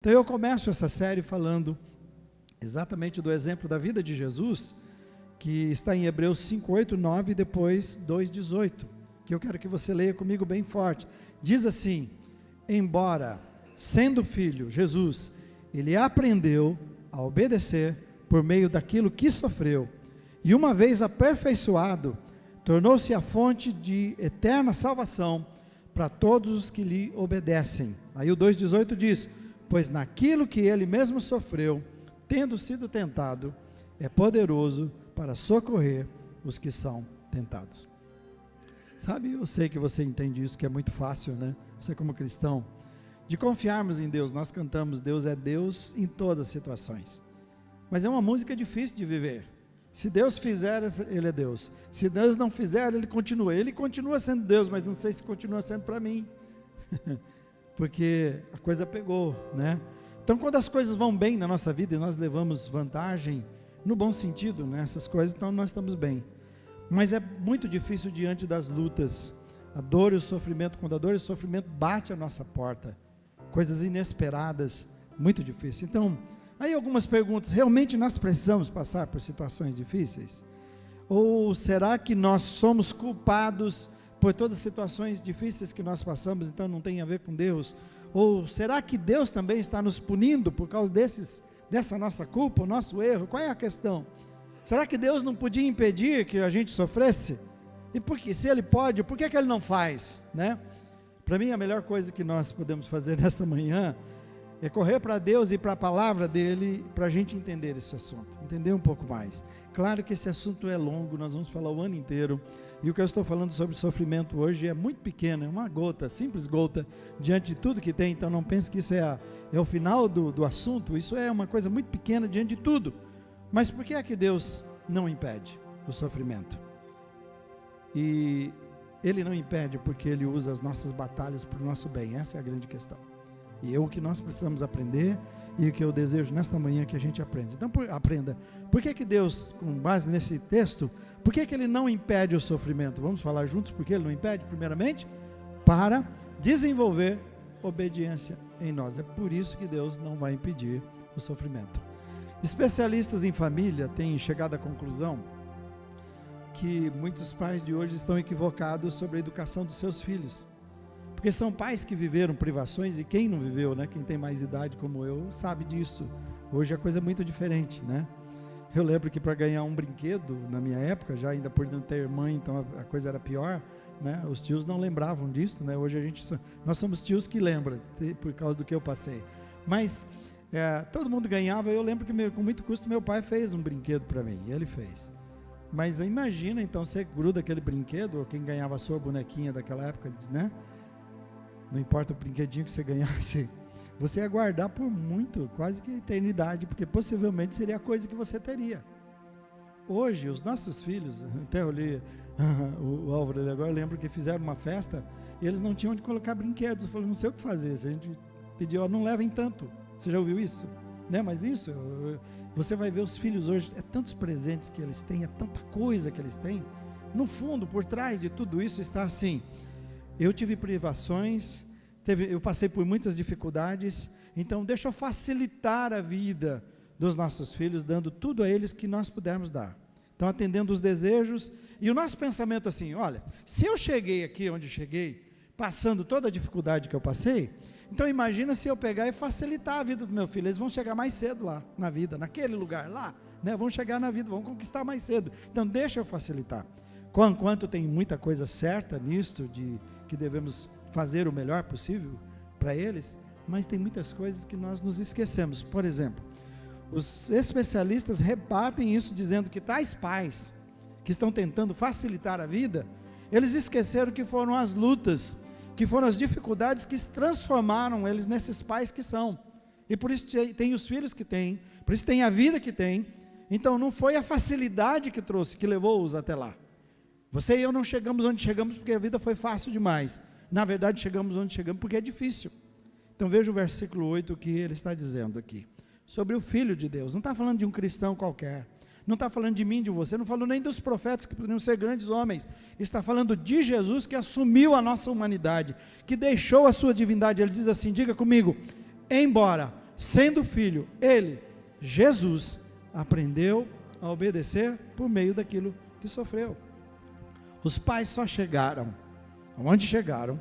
Então eu começo essa série falando exatamente do exemplo da vida de Jesus, que está em Hebreus 5, 8, 9 e depois 2, 18, que eu quero que você leia comigo bem forte. Diz assim: embora sendo filho, Jesus, ele aprendeu a obedecer por meio daquilo que sofreu, e uma vez aperfeiçoado, tornou-se a fonte de eterna salvação para todos os que lhe obedecem. Aí o 2,18 diz: pois naquilo que ele mesmo sofreu, tendo sido tentado, é poderoso para socorrer os que são tentados. Sabe, eu sei que você entende isso, que é muito fácil, né? Você como cristão, de confiarmos em Deus. Nós cantamos Deus é Deus em todas as situações, mas é uma música difícil de viver. Se Deus fizer, Ele é Deus. Se Deus não fizer, Ele continua sendo Deus, mas não sei se continua sendo para mim, porque a coisa pegou, né? Então quando as coisas vão bem na nossa vida, e nós levamos vantagem, no bom sentido, nessas coisas, então nós estamos bem, mas é muito difícil diante das lutas, a dor e o sofrimento. Quando a dor e o sofrimento bate à nossa porta, coisas inesperadas, muito difícil. Então, aí algumas perguntas: realmente nós precisamos passar por situações difíceis? Ou será que nós somos culpados por todas as situações difíceis que nós passamos, então não tem a ver com Deus? Ou será que Deus também está nos punindo por causa dessa nossa culpa, o nosso erro? Qual é a questão? Será que Deus não podia impedir que a gente sofresse? E por que, se Ele pode, por que Ele não faz, né? Para mim a melhor coisa que nós podemos fazer nesta manhã é correr para Deus e para a palavra dEle, para a gente entender esse assunto, entender um pouco mais. Claro que esse assunto é longo, nós vamos falar o ano inteiro, e o que eu estou falando sobre sofrimento hoje é muito pequeno, é uma gota, simples gota, diante de tudo que tem. Então não pense que isso é o final do assunto, isso é uma coisa muito pequena diante de tudo. Mas por que é que Deus não impede o sofrimento? E Ele não impede porque Ele usa as nossas batalhas para o nosso bem. Essa é a grande questão, e é o que nós precisamos aprender, e o que eu desejo nesta manhã que a gente aprenda. Então aprenda, por que Deus, com base nesse texto, por que Ele não impede o sofrimento? Vamos falar juntos por que Ele não impede? Primeiramente, para desenvolver obediência em nós. É por isso que Deus não vai impedir o sofrimento. Especialistas em família têm chegado à conclusão que muitos pais de hoje estão equivocados sobre a educação dos seus filhos, porque são pais que viveram privações, e quem não viveu, né? Quem tem mais idade como eu sabe disso. Hoje a coisa é muito diferente, né? Eu lembro que para ganhar um brinquedo, na minha época, já ainda por não ter mãe, então a coisa era pior, né? Os tios não lembravam disso, né? Hoje nós somos tios que lembram, por causa do que eu passei. Mas todo mundo ganhava. Eu lembro que com muito custo meu pai fez um brinquedo para mim, ele fez. Mas imagina, então, você gruda aquele brinquedo, ou quem ganhava a sua bonequinha daquela época, né? Não importa o brinquedinho que você ganhasse, você ia guardar por quase que eternidade, porque possivelmente seria a coisa que você teria. Hoje, os nossos filhos, até eu li o Álvaro ali agora, eu lembro que fizeram uma festa, e eles não tinham onde colocar brinquedos. Eu falei, não sei o que fazer. Se a gente pediu, não levem tanto. Você já ouviu isso? Né? Mas isso, você vai ver os filhos hoje, é tantos presentes que eles têm, é tanta coisa que eles têm. No fundo, por trás de tudo isso está assim: eu tive privações, eu passei por muitas dificuldades, então deixa eu facilitar a vida dos nossos filhos, dando tudo a eles que nós pudermos dar. Então, atendendo os desejos, e o nosso pensamento assim: olha, se eu cheguei aqui onde cheguei, passando toda a dificuldade que eu passei, então imagina se eu pegar e facilitar a vida do meu filho. Eles vão chegar mais cedo lá na vida, naquele lugar lá, né? Vão chegar na vida, vão conquistar mais cedo. Então deixa eu facilitar. Enquanto tem muita coisa certa nisto, que devemos fazer o melhor possível para eles, mas tem muitas coisas que nós nos esquecemos. Por exemplo, os especialistas rebatem isso, dizendo que tais pais que estão tentando facilitar a vida, eles esqueceram que foram as lutas, que foram as dificuldades que transformaram eles nesses pais que são, e por isso tem os filhos que têm, por isso tem a vida que tem. Então não foi a facilidade que trouxe, que levou-os até lá. Você e eu não chegamos onde chegamos porque a vida foi fácil demais. Na verdade chegamos onde chegamos porque é difícil. Então veja o versículo 8 que ele está dizendo aqui, sobre o Filho de Deus. Não está falando de um cristão qualquer, não está falando de mim, de você, não falou nem dos profetas que poderiam ser grandes homens, está falando de Jesus, que assumiu a nossa humanidade, que deixou a sua divindade. Ele diz assim, diga comigo: embora sendo filho, ele, Jesus, aprendeu a obedecer por meio daquilo que sofreu. Os pais só chegaram onde chegaram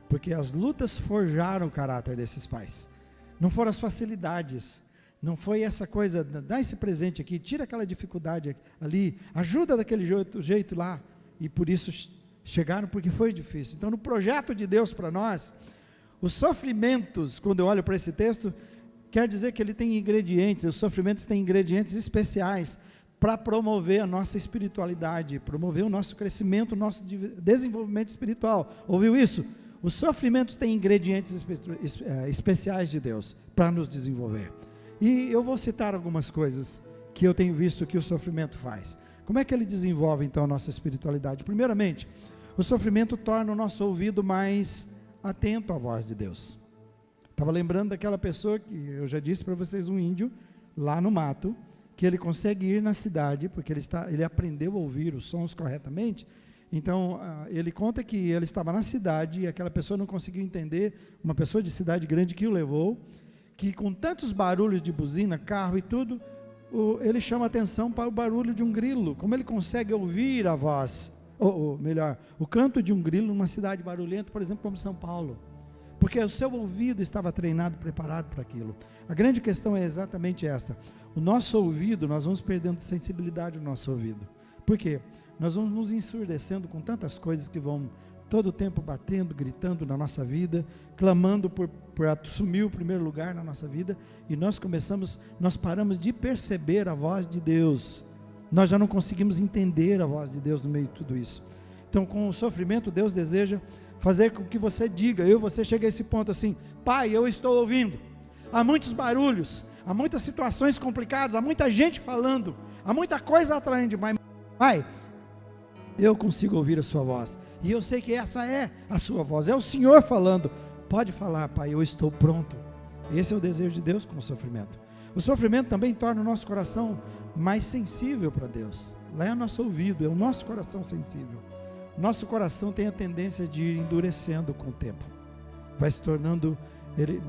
porque as lutas forjaram o caráter desses pais. Não foram as facilidades, não foi essa coisa, dá esse presente aqui, tira aquela dificuldade ali, ajuda daquele jeito lá, e por isso chegaram, porque foi difícil. Então, no projeto de Deus para nós, os sofrimentos, quando eu olho para esse texto, quer dizer que ele tem ingredientes, os sofrimentos têm ingredientes especiais para promover a nossa espiritualidade, promover o nosso crescimento, o nosso desenvolvimento espiritual. Ouviu isso? Os sofrimentos têm ingredientes especiais de Deus para nos desenvolver. E eu vou citar algumas coisas que eu tenho visto que o sofrimento faz. Como é que ele desenvolve então a nossa espiritualidade? Primeiramente, o sofrimento torna o nosso ouvido mais atento à voz de Deus. Estava lembrando daquela pessoa que eu já disse para vocês, um índio lá no mato, que ele consegue ir na cidade, porque ele aprendeu a ouvir os sons corretamente. Então, ele conta que ele estava na cidade e aquela pessoa não conseguiu entender, uma pessoa de cidade grande que o levou, que com tantos barulhos de buzina, carro e tudo, ele chama atenção para o barulho de um grilo. Como ele consegue ouvir a voz, ou melhor, o canto de um grilo numa cidade barulhenta, por exemplo, como São Paulo, porque o seu ouvido estava treinado, preparado para aquilo. A grande questão é exatamente esta: o nosso ouvido, nós vamos perdendo sensibilidade no nosso ouvido. Por quê? Nós vamos nos ensurdecendo com tantas coisas que vão todo o tempo batendo, gritando na nossa vida, clamando por assumir o primeiro lugar na nossa vida, e nós paramos de perceber a voz de Deus. Nós já não conseguimos entender a voz de Deus no meio de tudo isso. Então, com o sofrimento, Deus deseja fazer com que você diga, você chegue a esse ponto assim: Pai, eu estou ouvindo, há muitos barulhos, há muitas situações complicadas, há muita gente falando, há muita coisa atraindo demais, Pai, eu consigo ouvir a sua voz, e eu sei que essa é a sua voz, é o Senhor falando. Pode falar, Pai, eu estou pronto. Esse é o desejo de Deus com o sofrimento. O sofrimento também torna o nosso coração mais sensível para Deus. Lá é o nosso ouvido, é o nosso coração sensível. Nosso coração tem a tendência de ir endurecendo com o tempo, vai se tornando, ele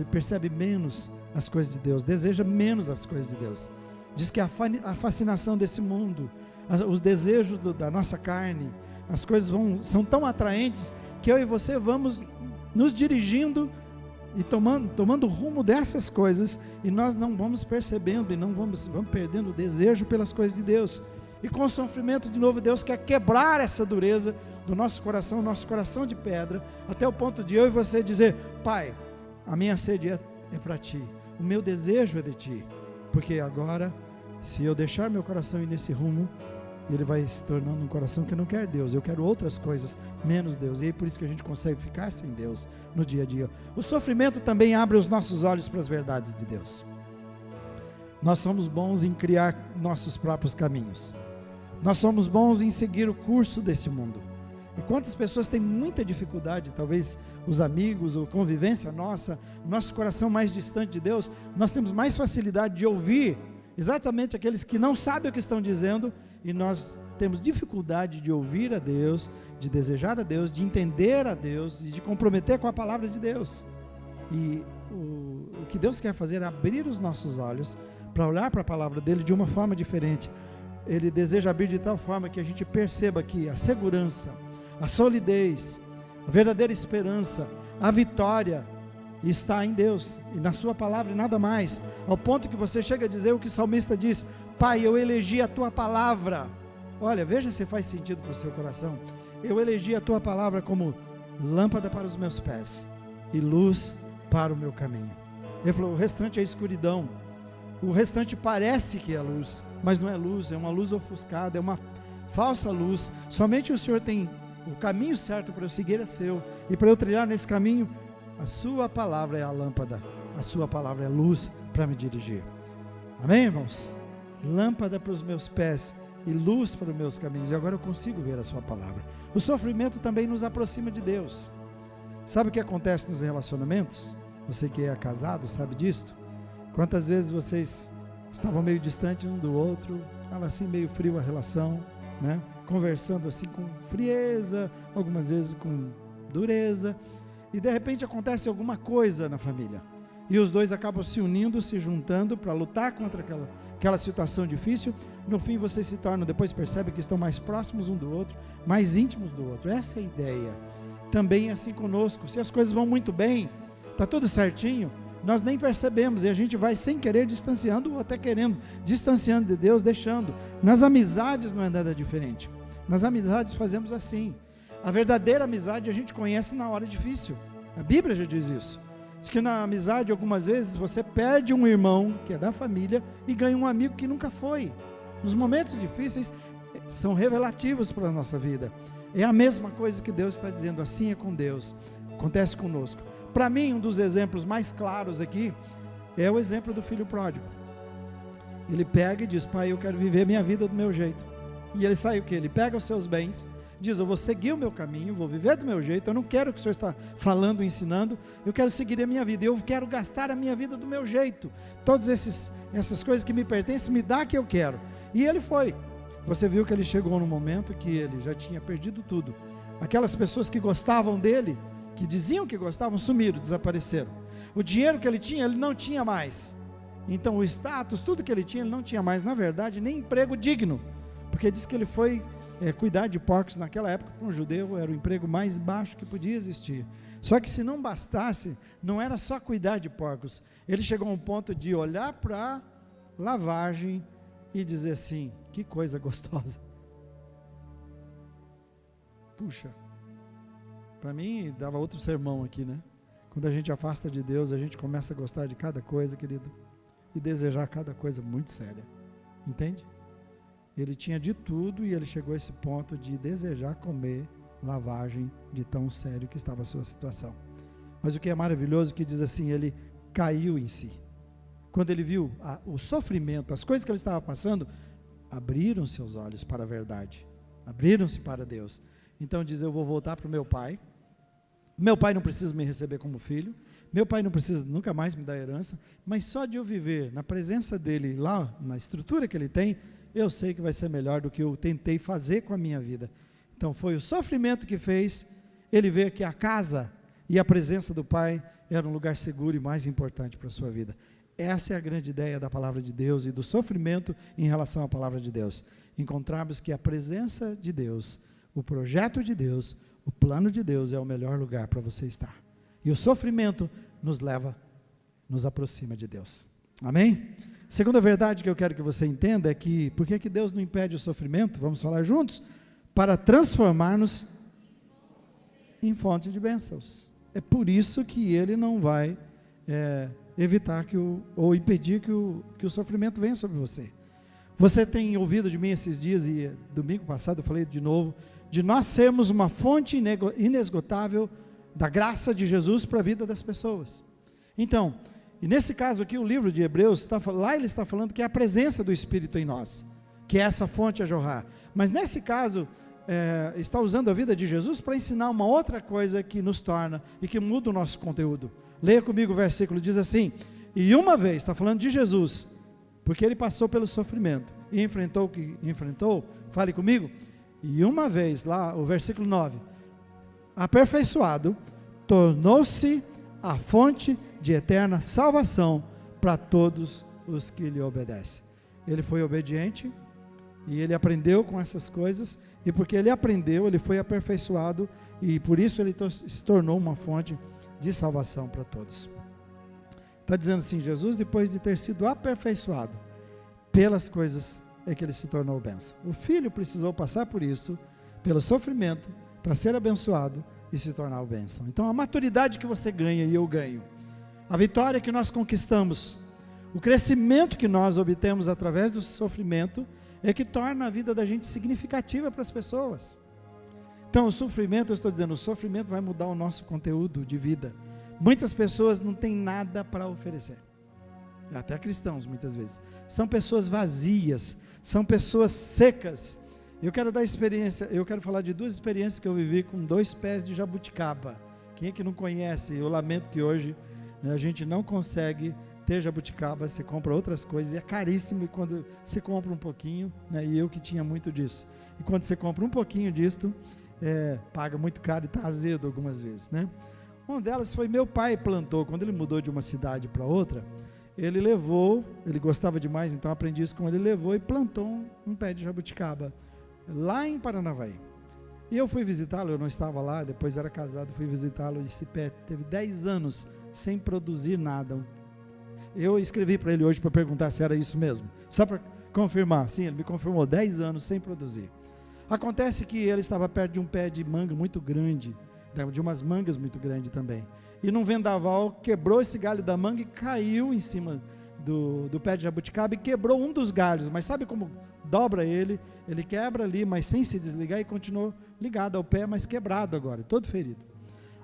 percebe menos as coisas de Deus, deseja menos as coisas de Deus. Diz que a fascinação desse mundo, os desejos da nossa carne, as coisas são tão atraentes, que eu e você vamos nos dirigindo e tomando rumo dessas coisas, e nós não vamos percebendo, e vamos perdendo o desejo pelas coisas de Deus. E com o sofrimento, de novo, Deus quer quebrar essa dureza do nosso coração de pedra, até o ponto de eu e você dizer: Pai, a minha sede é para Ti, o meu desejo é de Ti, porque agora, se eu deixar meu coração ir nesse rumo, ele vai se tornando um coração que não quer Deus, eu quero outras coisas, menos Deus, e aí por isso que a gente consegue ficar sem Deus no dia a dia. O sofrimento também abre os nossos olhos para as verdades de Deus. Nós somos bons em criar nossos próprios caminhos, nós somos bons em seguir o curso desse mundo, e quantas pessoas têm muita dificuldade, talvez os amigos, ou convivência nossa, nosso coração mais distante de Deus, nós temos mais facilidade de ouvir exatamente aqueles que não sabem o que estão dizendo, e nós temos dificuldade de ouvir a Deus, de desejar a Deus, de entender a Deus e de comprometer com a palavra de Deus. E o que Deus quer fazer é abrir os nossos olhos para olhar para a palavra dele de uma forma diferente. Ele deseja abrir de tal forma que a gente perceba que a segurança, a solidez, a verdadeira esperança, a vitória está em Deus e na sua palavra e nada mais, ao ponto que você chega a dizer o que o salmista diz: Pai, eu elegi a Tua palavra. Olha, veja se faz sentido para o seu coração. Eu elegi a Tua palavra como lâmpada para os meus pés e luz para o meu caminho. Ele falou: o restante é escuridão, o restante parece que é luz, mas não é luz, é uma luz ofuscada, é uma falsa luz. Somente o Senhor tem o caminho certo para eu seguir, é seu, e para eu trilhar nesse caminho, a sua palavra é a lâmpada, a sua palavra é luz para me dirigir. Amém, irmãos? Lâmpada para os meus pés e luz para os meus caminhos, e agora eu consigo ver a sua palavra. O sofrimento também nos aproxima de Deus. Sabe o que acontece nos relacionamentos? Você que é casado sabe disso. Quantas vezes vocês estavam meio distantes um do outro, estava assim meio frio a relação, né? Conversando assim com frieza, algumas vezes com dureza, e de repente acontece alguma coisa na família, e os dois acabam se unindo, se juntando para lutar contra aquela situação difícil. No fim vocês se tornam, depois percebem que estão mais próximos um do outro, mais íntimos do outro. Essa é a ideia. Também é assim conosco. Se as coisas vão muito bem, está tudo certinho, nós nem percebemos e a gente vai sem querer distanciando, ou até querendo, distanciando de Deus, deixando. Nas amizades não é nada diferente. Nas amizades fazemos assim. A verdadeira amizade a gente conhece na hora difícil. A Bíblia já diz isso. Diz que na amizade algumas vezes você perde um irmão que é da família e ganha um amigo que nunca foi. Nos momentos difíceis são revelativos para a nossa vida. É a mesma coisa que Deus está dizendo, assim é com Deus, acontece conosco. Para mim, um dos exemplos mais claros aqui é o exemplo do filho pródigo. Ele pega e diz: pai, eu quero viver minha vida do meu jeito. E ele sai o quê? Ele pega os seus bens, diz: eu vou seguir o meu caminho, vou viver do meu jeito, eu não quero o que o senhor está falando, ensinando, eu quero seguir a minha vida, eu quero gastar a minha vida do meu jeito. Todas essas coisas que me pertencem, me dá que eu quero. E ele foi. Você viu que ele chegou no momento que ele já tinha perdido tudo. Aquelas pessoas que gostavam dele, que diziam que gostavam, sumiram, desapareceram. O dinheiro que ele tinha, ele não tinha mais. Então o status, tudo que ele tinha, ele não tinha mais. Na verdade, nem emprego digno, porque diz que ele foi cuidar de porcos. Naquela época, para um judeu, era o emprego mais baixo que podia existir. Só que se não bastasse, não era só cuidar de porcos. Ele chegou a um ponto de olhar para a lavagem e dizer assim: que coisa gostosa. Puxa, para mim dava outro sermão aqui, né? Quando a gente afasta de Deus, a gente começa a gostar de cada coisa, querido, e desejar cada coisa muito séria, entende? Ele tinha de tudo e ele chegou a esse ponto de desejar comer lavagem, de tão sério que estava a sua situação. Mas o que é maravilhoso, que diz assim, ele caiu em si. Quando ele viu o sofrimento, as coisas que ele estava passando, abriram seus olhos para a verdade, abriram-se para Deus. Então diz: eu vou voltar para o meu pai não precisa me receber como filho, meu pai não precisa nunca mais me dar herança, mas só de eu viver na presença dele, lá na estrutura que ele tem, eu sei que vai ser melhor do que eu tentei fazer com a minha vida. Então foi o sofrimento que fez ele ver que a casa e a presença do pai era um lugar seguro e mais importante para a sua vida. Essa é a grande ideia da palavra de Deus e do sofrimento em relação à palavra de Deus. Encontrarmos que a presença de Deus, o projeto de Deus, o plano de Deus é o melhor lugar para você estar. E o sofrimento nos aproxima de Deus. Amém? Segunda verdade que eu quero que você entenda é que, por que Deus não impede o sofrimento? Vamos falar juntos? Para transformar-nos em fonte de bênçãos. É por isso que Ele não vai evitar ou impedir que o sofrimento venha sobre você. Você tem ouvido de mim esses dias, e domingo passado eu falei de novo, de nós sermos uma fonte inesgotável da graça de Jesus para a vida das pessoas. Então, e nesse caso aqui, o livro de Hebreus, lá ele está falando que é a presença do Espírito em nós, que é essa fonte a jorrar. Mas nesse caso, está usando a vida de Jesus para ensinar uma outra coisa que nos torna e que muda o nosso conteúdo. Leia comigo o versículo, diz assim: e uma vez, está falando de Jesus, porque ele passou pelo sofrimento e enfrentou o que enfrentou, fale comigo. E uma vez, lá o versículo 9, aperfeiçoado, tornou-se a fonte de eterna salvação para todos os que lhe obedecem. Ele foi obediente e ele aprendeu com essas coisas, e porque ele aprendeu, ele foi aperfeiçoado, e por isso ele se tornou uma fonte de salvação para todos. Está dizendo assim, Jesus, depois de ter sido aperfeiçoado pelas coisas, é que ele se tornou bênção. O filho precisou passar por isso, pelo sofrimento, para ser abençoado e se tornar o bênção. Então a maturidade que você ganha e eu ganho, a vitória que nós conquistamos, o crescimento que nós obtemos através do sofrimento, é que torna a vida da gente significativa para as pessoas. Então o sofrimento, eu estou dizendo, o sofrimento vai mudar o nosso conteúdo de vida. Muitas pessoas não têm nada para oferecer, até cristãos muitas vezes, são pessoas vazias, são pessoas secas. Eu quero dar experiência, eu quero falar de duas experiências que eu vivi com 2 pés de jabuticaba. Quem é que não conhece? Eu lamento que hoje a gente não consegue ter jabuticaba, você compra outras coisas, e é caríssimo, e quando você compra um pouquinho, e eu que tinha muito disso, e quando você compra um pouquinho disto, paga muito caro e está azedo algumas vezes, Uma delas foi meu pai plantou, quando ele mudou de uma cidade para outra, ele gostava demais, então aprendi isso com ele, levou e plantou um pé de jabuticaba, lá em Paranavaí. E eu fui visitá-lo, eu não estava lá, depois era casado, fui visitá-lo, e esse pé teve 10 anos sem produzir nada. Eu escrevi para ele hoje para perguntar se era isso mesmo, só para confirmar. Sim, ele me confirmou, 10 anos sem produzir. Acontece que ele estava perto de um pé de manga muito grande, de umas mangas muito grandes também, e num vendaval quebrou esse galho da manga e caiu em cima do pé de jabuticaba e quebrou um dos galhos, mas sabe como dobra ele quebra ali, mas sem se desligar, e continuou ligado ao pé, mas quebrado agora, todo ferido.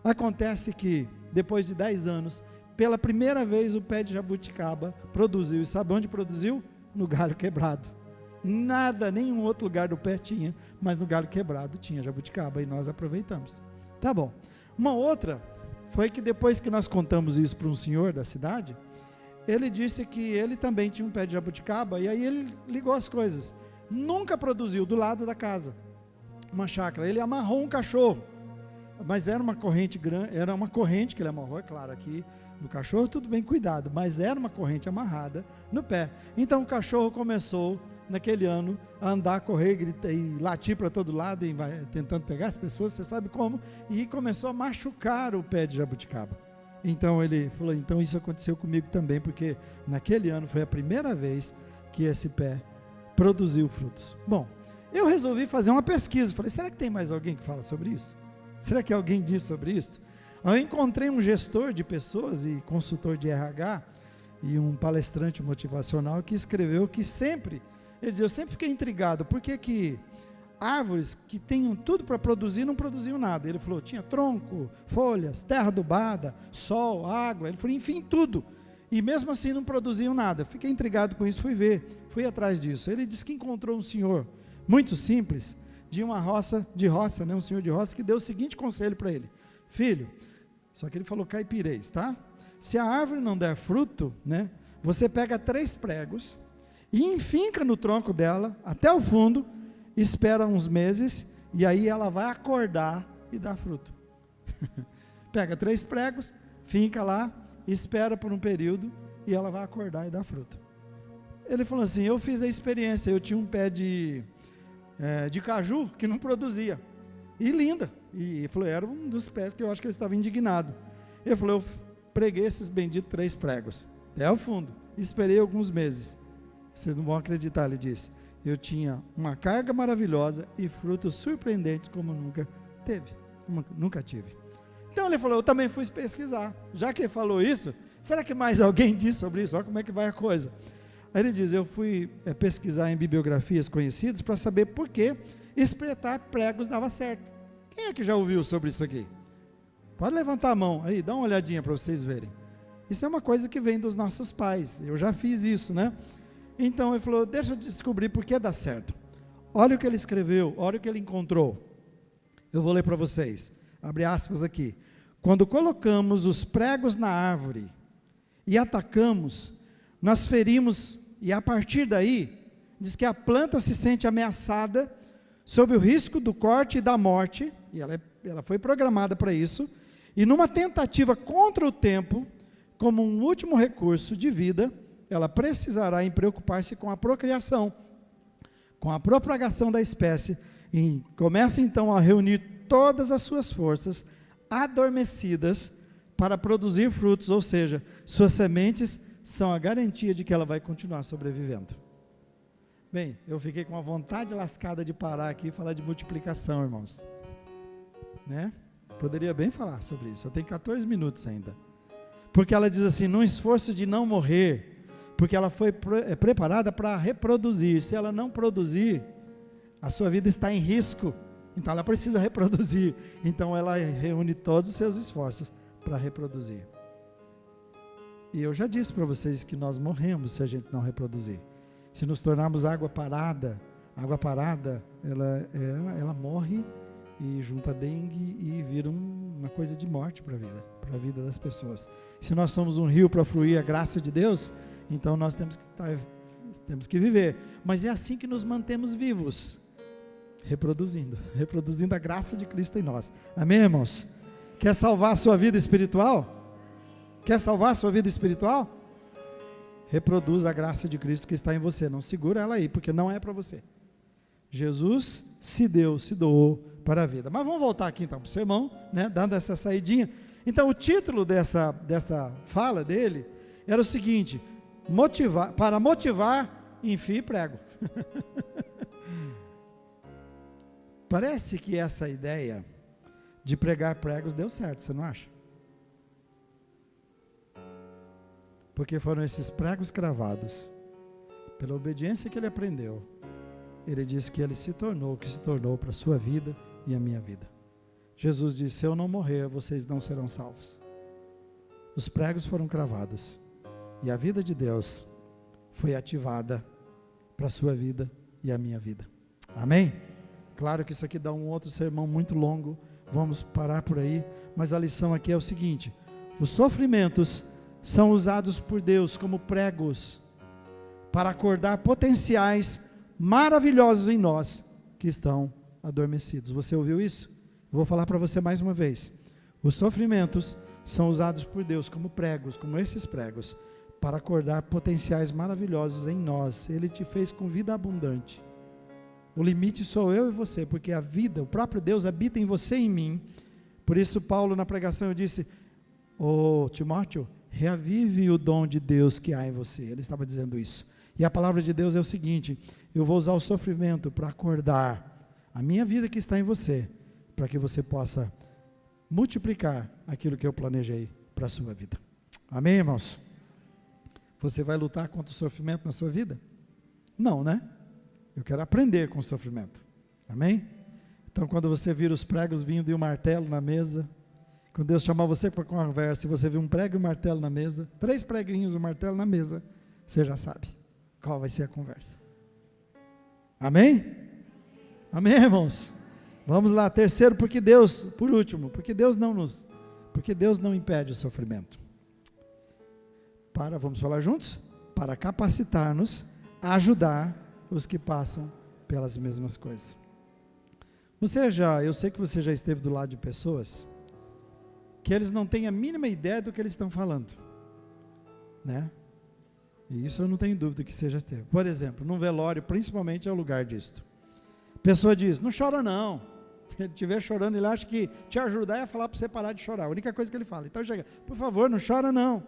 Acontece que depois de 10 anos, pela primeira vez o pé de jabuticaba produziu, e sabe onde produziu? No galho quebrado. Nada, nenhum outro lugar do pé tinha, mas no galho quebrado tinha jabuticaba, e nós aproveitamos. Tá bom. Uma outra foi que depois que nós contamos isso para um senhor da cidade, ele disse que ele também tinha um pé de jabuticaba, e aí ele ligou as coisas. Nunca produziu do lado da casa uma chácara. Ele amarrou um cachorro, mas era uma corrente grande, era uma corrente que ele amarrou, é claro, aqui no cachorro tudo bem cuidado, mas era uma corrente amarrada no pé. Então o cachorro começou naquele ano a andar, correr, gritar e latir para todo lado, e tentando pegar as pessoas, você sabe como, e começou a machucar o pé de jabuticaba. Então ele falou, então isso aconteceu comigo também, porque naquele ano foi a primeira vez que esse pé produziu frutos. Bom, eu resolvi fazer uma pesquisa, falei, será que tem mais alguém que fala sobre isso? Será que alguém diz sobre isso? Eu encontrei um gestor de pessoas e consultor de RH e um palestrante motivacional que escreveu que sempre, ele diz, eu sempre fiquei intrigado, por que árvores que tenham tudo para produzir não produziam nada? Ele falou, tinha tronco, folhas, terra adubada, sol, água, ele falou, enfim, tudo, e mesmo assim não produziam nada. Fiquei intrigado com isso, fui atrás disso. Ele disse que encontrou um senhor muito simples, de uma roça, né, um senhor de roça, que deu o seguinte conselho para ele, filho, só que ele falou caipirês, tá? Se a árvore não der fruto, né, você pega 3 pregos e enfinca no tronco dela até o fundo, espera uns meses e aí ela vai acordar e dar fruto. Pega 3 pregos, finca lá, espera por um período e ela vai acordar e dar fruto. Ele falou assim, eu fiz a experiência, eu tinha um pé de caju que não produzia, e linda, e falou, era um dos pés que eu acho que ele estava indignado. Ele falou, eu preguei esses benditos 3 pregos até o fundo, esperei alguns meses, vocês não vão acreditar, ele disse, eu tinha uma carga maravilhosa e frutos surpreendentes como nunca tive. Então ele falou, eu também fui pesquisar, já que ele falou isso, será que mais alguém disse sobre isso? Olha como é que vai a coisa. Aí ele diz, eu fui pesquisar em bibliografias conhecidas para saber por que espetar pregos dava certo. Quem é que já ouviu sobre isso aqui? Pode levantar a mão aí, dá uma olhadinha para vocês verem. Isso é uma coisa que vem dos nossos pais, eu já fiz isso, né? Então ele falou, deixa eu descobrir por que dá certo. Olha o que ele escreveu, olha o que ele encontrou. Eu vou ler para vocês, abre aspas aqui. Quando colocamos os pregos na árvore e atacamos, nós ferimos, e a partir daí, diz que a planta se sente ameaçada, sob o risco do corte e da morte, e ela foi programada para isso, e numa tentativa contra o tempo, como um último recurso de vida, ela precisará em preocupar-se com a procriação, com a propagação da espécie, e começa então a reunir todas as suas forças adormecidas para produzir frutos, ou seja, suas sementes são a garantia de que ela vai continuar sobrevivendo. Bem, eu fiquei com uma vontade lascada de parar aqui e falar de multiplicação, irmãos, né? Poderia bem falar sobre isso, eu tenho 14 minutos ainda, porque ela diz assim, num esforço de não morrer, porque ela foi preparada para reproduzir, se ela não produzir, a sua vida está em risco, então ela precisa reproduzir, então ela reúne todos os seus esforços para reproduzir. E eu já disse para vocês que nós morremos se a gente não reproduzir. Se nos tornarmos água parada, ela morre e junta dengue e vira uma coisa de morte para a vida das pessoas. Se nós somos um rio para fluir a graça de Deus, então nós temos que viver. Mas é assim que nos mantemos vivos, reproduzindo a graça de Cristo em nós. Amém, irmãos? Quer salvar a sua vida espiritual? Quer salvar a sua vida espiritual? Reproduz a graça de Cristo que está em você. Não segura ela aí, porque não é para você. Jesus se deu, se doou para a vida. Mas vamos voltar aqui então para o sermão, né, dando essa saidinha. Então o título dessa fala dele era o seguinte: para motivar, enfim, prego. Parece que essa ideia de pregar pregos deu certo, você não acha? Porque foram esses pregos cravados, pela obediência que ele aprendeu. Ele disse que ele se tornou o que se tornou para a sua vida e a minha vida. Jesus disse: se eu não morrer, vocês não serão salvos. Os pregos foram cravados e a vida de Deus foi ativada para a sua vida e a minha vida. Amém? Claro que isso aqui dá um outro sermão muito longo, vamos parar por aí, mas a lição aqui é o seguinte: os sofrimentos são usados por Deus como pregos para acordar potenciais maravilhosos em nós que estão adormecidos. Você ouviu isso? Eu vou falar para você mais uma vez. Os sofrimentos são usados por Deus como pregos, como esses pregos, para acordar potenciais maravilhosos em nós. Ele te fez com vida abundante. O limite sou eu e você, porque a vida, o próprio Deus habita em você e em mim. Por isso Paulo na pregação eu disse: Timóteo, reavive o dom de Deus que há em você. Ele estava dizendo isso. E a palavra de Deus é o seguinte: eu vou usar o sofrimento para acordar a minha vida que está em você, para que você possa multiplicar aquilo que eu planejei para a sua vida. Amém, irmãos? Você vai lutar contra o sofrimento na sua vida? Não, né? Eu quero aprender com o sofrimento. Amém? Então, quando você vira os pregos vindo e o martelo na mesa, quando Deus chamar você para conversa, e você vê um prego e um martelo na mesa, 3 preguinhos e um martelo na mesa, você já sabe qual vai ser a conversa. Amém? Amém, irmãos? Vamos lá, terceiro, por último, porque Deus não impede o sofrimento. Vamos falar juntos? Para capacitar-nos a ajudar os que passam pelas mesmas coisas. Eu sei que você já esteve do lado de pessoas que eles não têm a mínima ideia do que eles estão falando, né? E isso eu não tenho dúvida que seja esteve. Por exemplo, num velório, principalmente, é o lugar disto. A pessoa diz: não chora não. Se ele estiver chorando, ele acha que te ajudar é falar para você parar de chorar. A única coisa que ele fala. Então chega: por favor, não chora não.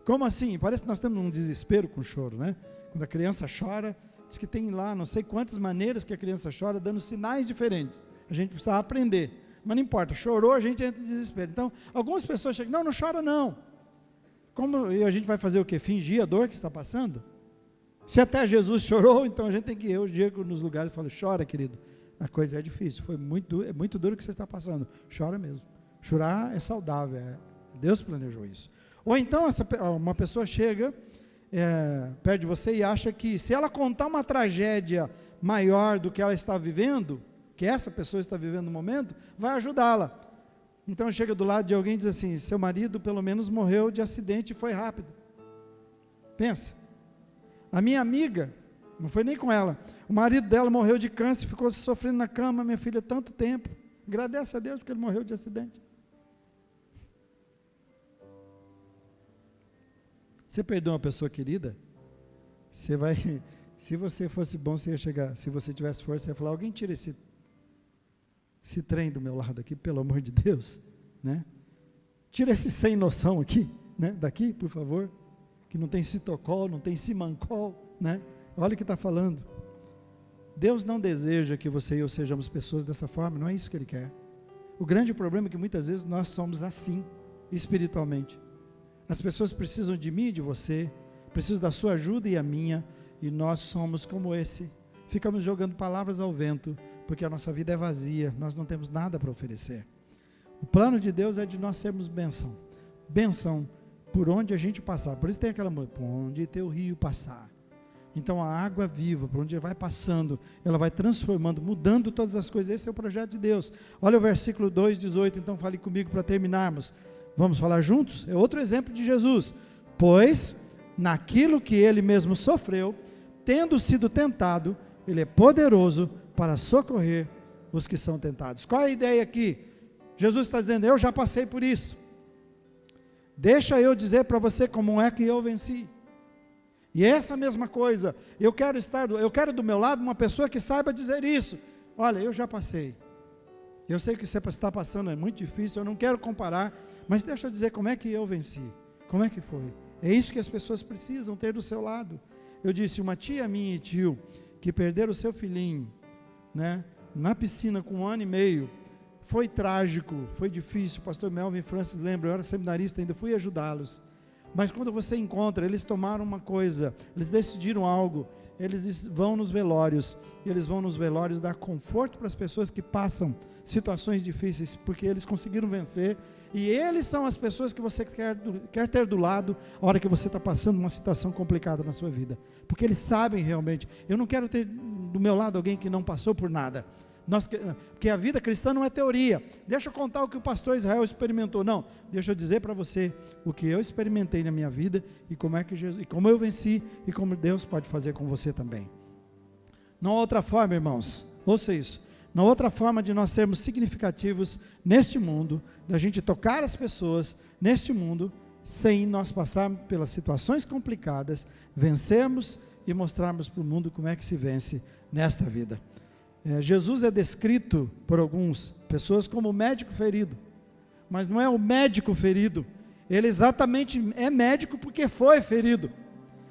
Como assim? Parece que nós temos um desespero com o choro, né? Quando a criança chora, diz que tem lá não sei quantas maneiras que a criança chora, dando sinais diferentes. A gente precisa aprender. Mas não importa, chorou, a gente entra em desespero. Então, algumas pessoas chegam: não chora não. E a gente vai fazer o quê? Fingir a dor que está passando? Se até Jesus chorou, então a gente tem que ir. Eu digo nos lugares e falo: chora, querido. A coisa é difícil, é muito duro o que você está passando. Chora mesmo. Chorar é saudável, Deus planejou isso. Ou então uma pessoa chega perto de você e acha que se ela contar uma tragédia maior do que ela está vivendo, que essa pessoa está vivendo no momento, vai ajudá-la. Então chega do lado de alguém e diz assim: seu marido pelo menos morreu de acidente e foi rápido. Pensa. A minha amiga, não foi nem com ela, o marido dela morreu de câncer, ficou sofrendo na cama, minha filha, tanto tempo. Agradece a Deus porque ele morreu de acidente. Você perdeu uma pessoa querida, se você fosse bom, você ia chegar, se você tivesse força, você ia falar: alguém tira esse trem do meu lado aqui, pelo amor de Deus, né? Tira esse sem noção aqui, né? Daqui, por favor, que não tem citocol, não tem simancol, né? Olha o que está falando. Deus não deseja que você e eu sejamos pessoas dessa forma, não é isso que Ele quer. O grande problema é que muitas vezes nós somos assim, espiritualmente. As pessoas precisam de mim e de você, precisam da sua ajuda e a minha, e nós somos como esse, ficamos jogando palavras ao vento, porque a nossa vida é vazia, nós não temos nada para oferecer. O plano de Deus é de nós sermos bênção por onde a gente passar. Por isso tem aquela música: por onde teu rio passar. Então a água viva, por onde vai passando, ela vai transformando, mudando todas as coisas. Esse é o projeto de Deus. Olha o versículo 2:18, então fale comigo para terminarmos. Vamos falar juntos? É outro exemplo de Jesus. Pois naquilo que Ele mesmo sofreu, tendo sido tentado, Ele é poderoso para socorrer os que são tentados. Qual é a ideia aqui? Jesus está dizendo, eu já passei por isso. Deixa eu dizer para você como é que eu venci. E essa mesma coisa, eu quero do meu lado uma pessoa que saiba dizer isso. Olha, eu já passei. Eu sei que o que você está passando é muito difícil, eu não quero comparar, mas deixa eu dizer como é que eu venci. Como é que foi? É isso que as pessoas precisam ter do seu lado. Eu disse, uma tia minha e tio, que perderam o seu filhinho, né, na piscina com 1 ano e meio, foi trágico, foi difícil, o pastor Melvin Francis lembra, eu era seminarista ainda, fui ajudá-los, mas quando você encontra, eles tomaram uma coisa, eles decidiram algo, eles vão nos velórios, e eles vão nos velórios dar conforto para as pessoas que passam situações difíceis, porque eles conseguiram vencer, e eles são as pessoas que você quer ter do lado, a hora que você está passando uma situação complicada na sua vida, porque eles sabem realmente, eu não quero ter do meu lado alguém que não passou por nada, porque a vida cristã não é teoria, deixa eu contar o que o pastor Israel experimentou, não, deixa eu dizer para você o que eu experimentei na minha vida, e como eu venci, e como Deus pode fazer com você também. Não há outra forma, irmãos, ouça isso, não há outra forma de nós sermos significativos neste mundo, da gente tocar as pessoas neste mundo, sem nós passarmos pelas situações complicadas, vencermos e mostrarmos para o mundo como é que se vence nesta vida. Jesus é descrito por algumas pessoas como médico ferido, mas não é o médico ferido, ele exatamente é médico porque foi ferido,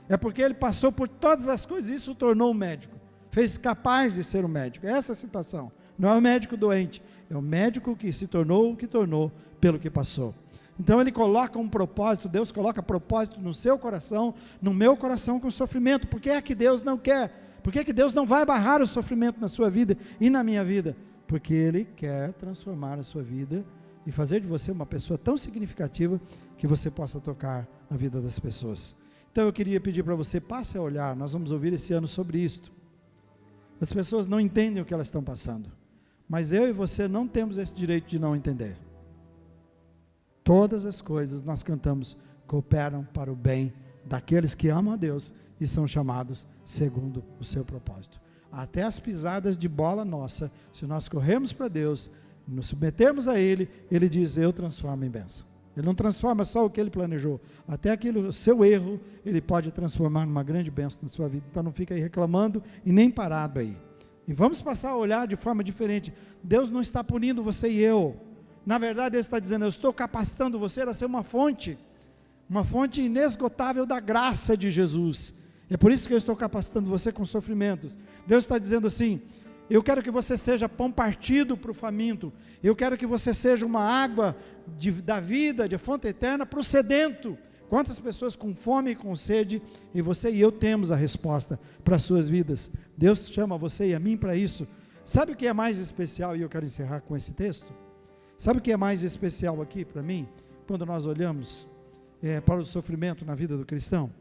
é porque ele passou por todas as coisas, isso o tornou um médico, fez capaz de ser um médico, essa é a situação, não é o médico doente, é o médico que se tornou o que tornou pelo que passou. Então ele coloca um propósito, Deus coloca propósito no seu coração, no meu coração com sofrimento, porque é que Deus não quer, por que Deus não vai barrar o sofrimento na sua vida e na minha vida? Porque Ele quer transformar a sua vida e fazer de você uma pessoa tão significativa que você possa tocar a vida das pessoas. Então eu queria pedir para você, passe a olhar, nós vamos ouvir esse ano sobre isto. As pessoas não entendem o que elas estão passando, mas eu e você não temos esse direito de não entender. Todas as coisas, nós cantamos, cooperam para o bem daqueles que amam a Deus e são chamados segundo o seu propósito. Até as pisadas de bola nossa, se nós corrermos para Deus, nos submetermos a Ele, Ele diz, eu transformo em bênção. Ele não transforma só o que Ele planejou, até aquilo, o seu erro, Ele pode transformar numa grande bênção na sua vida. Então não fica aí reclamando e nem parado aí. E vamos passar a olhar de forma diferente. Deus não está punindo você e eu. Na verdade Ele está dizendo, eu estou capacitando você a ser uma fonte inesgotável da graça de Jesus. É por isso que eu estou capacitando você com sofrimentos. Deus está dizendo assim, eu quero que você seja pão partido para o faminto, eu quero que você seja uma água da vida, de fonte eterna para o sedento. Quantas pessoas com fome e com sede, e você e eu temos a resposta para as suas vidas. Deus chama você e a mim para isso. Sabe o que é mais especial, e eu quero encerrar com esse texto? Sabe o que é mais especial aqui para mim, quando nós olhamos para o sofrimento na vida do cristão?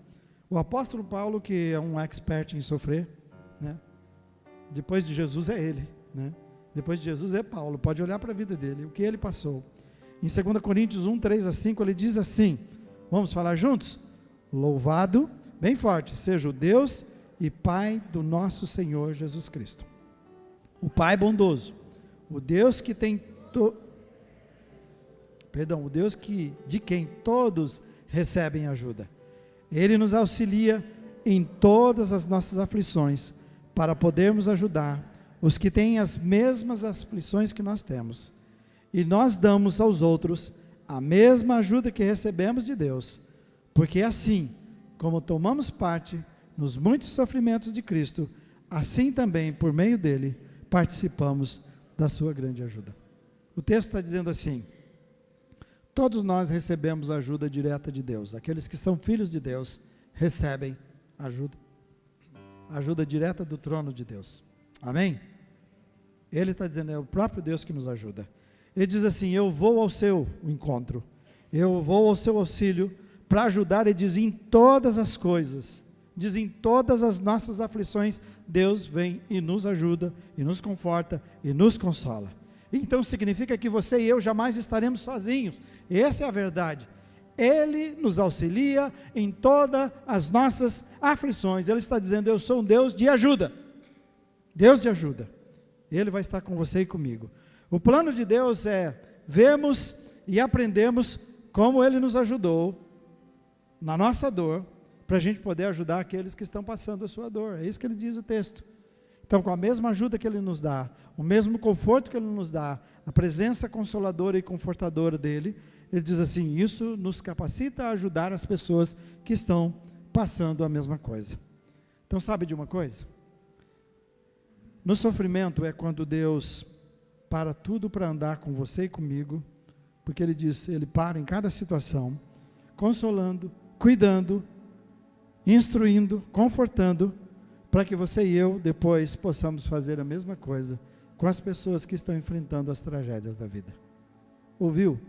O apóstolo Paulo, que é um expert em sofrer, né? Depois de Jesus é ele, né? Depois de Jesus é Paulo, pode olhar para a vida dele, o que ele passou. Em 2 Coríntios 1, 3-5, ele diz assim, vamos falar juntos? Louvado, bem forte, seja o Deus e Pai do nosso Senhor Jesus Cristo. O Pai bondoso, o Deus que tem, o Deus de quem todos recebem ajuda. Ele nos auxilia em todas as nossas aflições, para podermos ajudar os que têm as mesmas aflições que nós temos. E nós damos aos outros a mesma ajuda que recebemos de Deus, porque assim, como tomamos parte nos muitos sofrimentos de Cristo, assim também, por meio dele, participamos da sua grande ajuda. O texto está dizendo assim, todos nós recebemos ajuda direta de Deus, aqueles que são filhos de Deus, recebem ajuda direta do trono de Deus, amém? Ele está dizendo, é o próprio Deus que nos ajuda. Ele diz assim, eu vou ao seu encontro, eu vou ao seu auxílio, para ajudar, ele diz, em todas as coisas, diz, em todas as nossas aflições, Deus vem e nos ajuda, e nos conforta, e nos consola. Então significa que você e eu jamais estaremos sozinhos, essa é a verdade. Ele nos auxilia em todas as nossas aflições. Ele está dizendo, eu sou um Deus de ajuda, Deus de ajuda, Ele vai estar com você e comigo. O plano de Deus é vemos e aprendemos como Ele nos ajudou na nossa dor, para a gente poder ajudar aqueles que estão passando a sua dor. É isso que ele diz o texto. Então, com a mesma ajuda que Ele nos dá, o mesmo conforto que Ele nos dá, a presença consoladora e confortadora dEle, Ele diz assim, isso nos capacita a ajudar as pessoas que estão passando a mesma coisa. Então, sabe de uma coisa? No sofrimento é quando Deus para tudo para andar com você e comigo, porque Ele diz, Ele para em cada situação, consolando, cuidando, instruindo, confortando, para que você e eu depois possamos fazer a mesma coisa com as pessoas que estão enfrentando as tragédias da vida. Ouviu?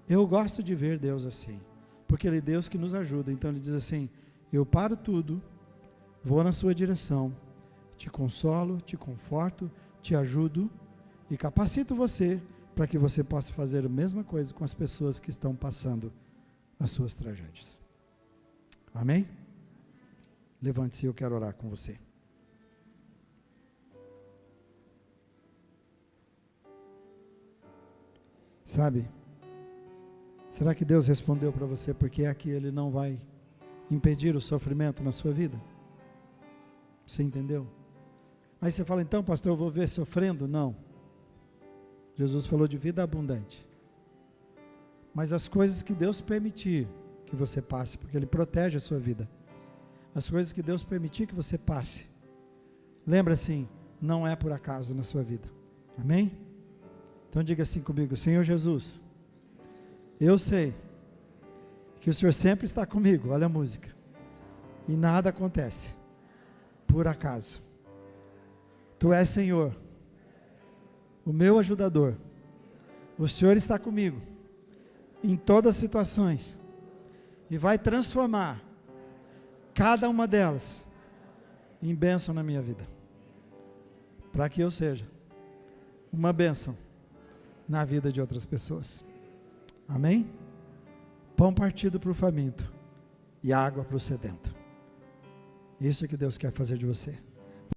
Eu gosto de ver Deus assim, porque Ele é Deus que nos ajuda. Então Ele diz assim, eu paro tudo, vou na sua direção, te consolo, te conforto, te ajudo e capacito você para que você possa fazer a mesma coisa com as pessoas que estão passando as suas tragédias. Amém? Levante-se, eu quero orar com você. Sabe, será que Deus respondeu para você porque é que Ele não vai impedir o sofrimento na sua vida? Você entendeu? Aí você fala, então pastor, eu vou ver sofrendo? Não. Jesus falou de vida abundante. Mas as coisas que Deus permitir que você passe, porque Ele protege a sua vida, as coisas que Deus permitir que você passe, lembra assim, não é por acaso na sua vida. Amém? Então diga assim comigo, Senhor Jesus, eu sei que o Senhor sempre está comigo, olha a música, e nada acontece por acaso. Tu és Senhor, o meu ajudador, o Senhor está comigo em todas as situações e vai transformar cada uma delas em bênção na minha vida, para que eu seja uma bênção na vida de outras pessoas. Amém? Pão partido para o faminto e água para o sedento. Isso é que Deus quer fazer de você.